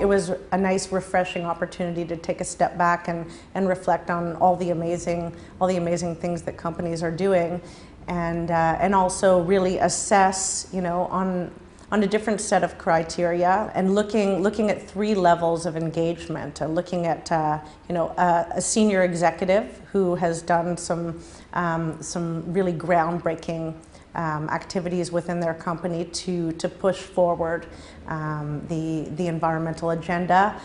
It was a nice, refreshing opportunity to take a step back and reflect on all the amazing things that companies are doing, and also really assess, on a different set of criteria, and looking at 3 levels of engagement. Looking at a senior executive who has done some really groundbreaking activities within their company to push forward the environmental agenda.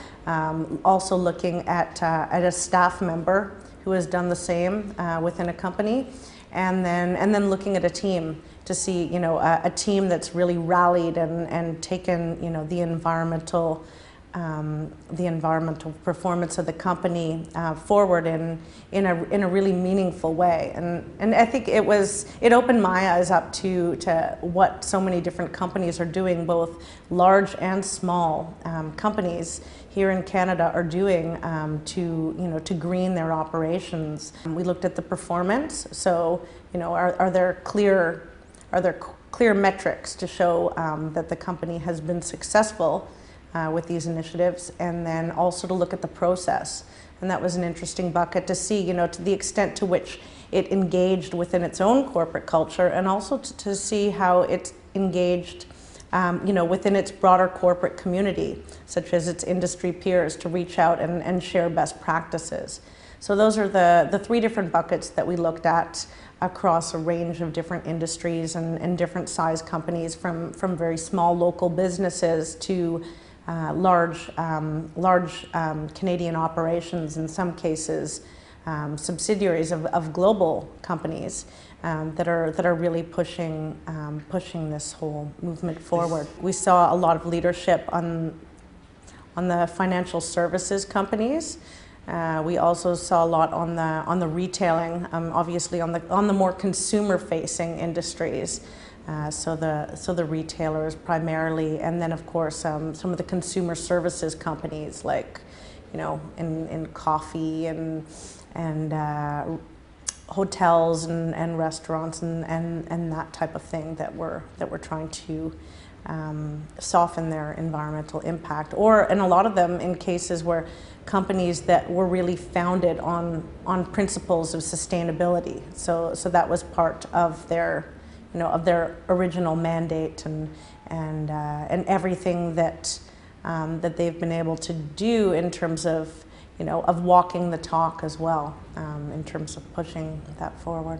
Also looking at a staff member who has done the same within a company, and then looking at a team to see a team that's really rallied and taken the environmental performance of the company forward in a really meaningful way, and I think it opened my eyes up to what so many different companies are doing, both large and small companies here in Canada are doing to green their operations. We looked at the performance, so are there clear metrics to show that the company has been successful with these initiatives, and then also to look at the process. And that was an interesting bucket to see, to the extent to which it engaged within its own corporate culture, and also to see how it engaged within its broader corporate community, such as its industry peers, to reach out and share best practices. So those are the 3 different buckets that we looked at across a range of different industries and different size companies, from very small local businesses to large Canadian operations, in some cases subsidiaries of global companies that are really pushing this whole movement forward. We saw a lot of leadership on the financial services companies. We also saw a lot on the retailing, obviously on the more consumer-facing industries. So the retailers primarily, and then of course some of the consumer services companies, like in coffee and hotels and restaurants and that type of thing that were trying to soften their environmental impact, and a lot of them in cases where companies that were really founded on principles of sustainability. So that was part of their original mandate, and everything that they've been able to do in terms of walking the talk as well, in terms of pushing that forward.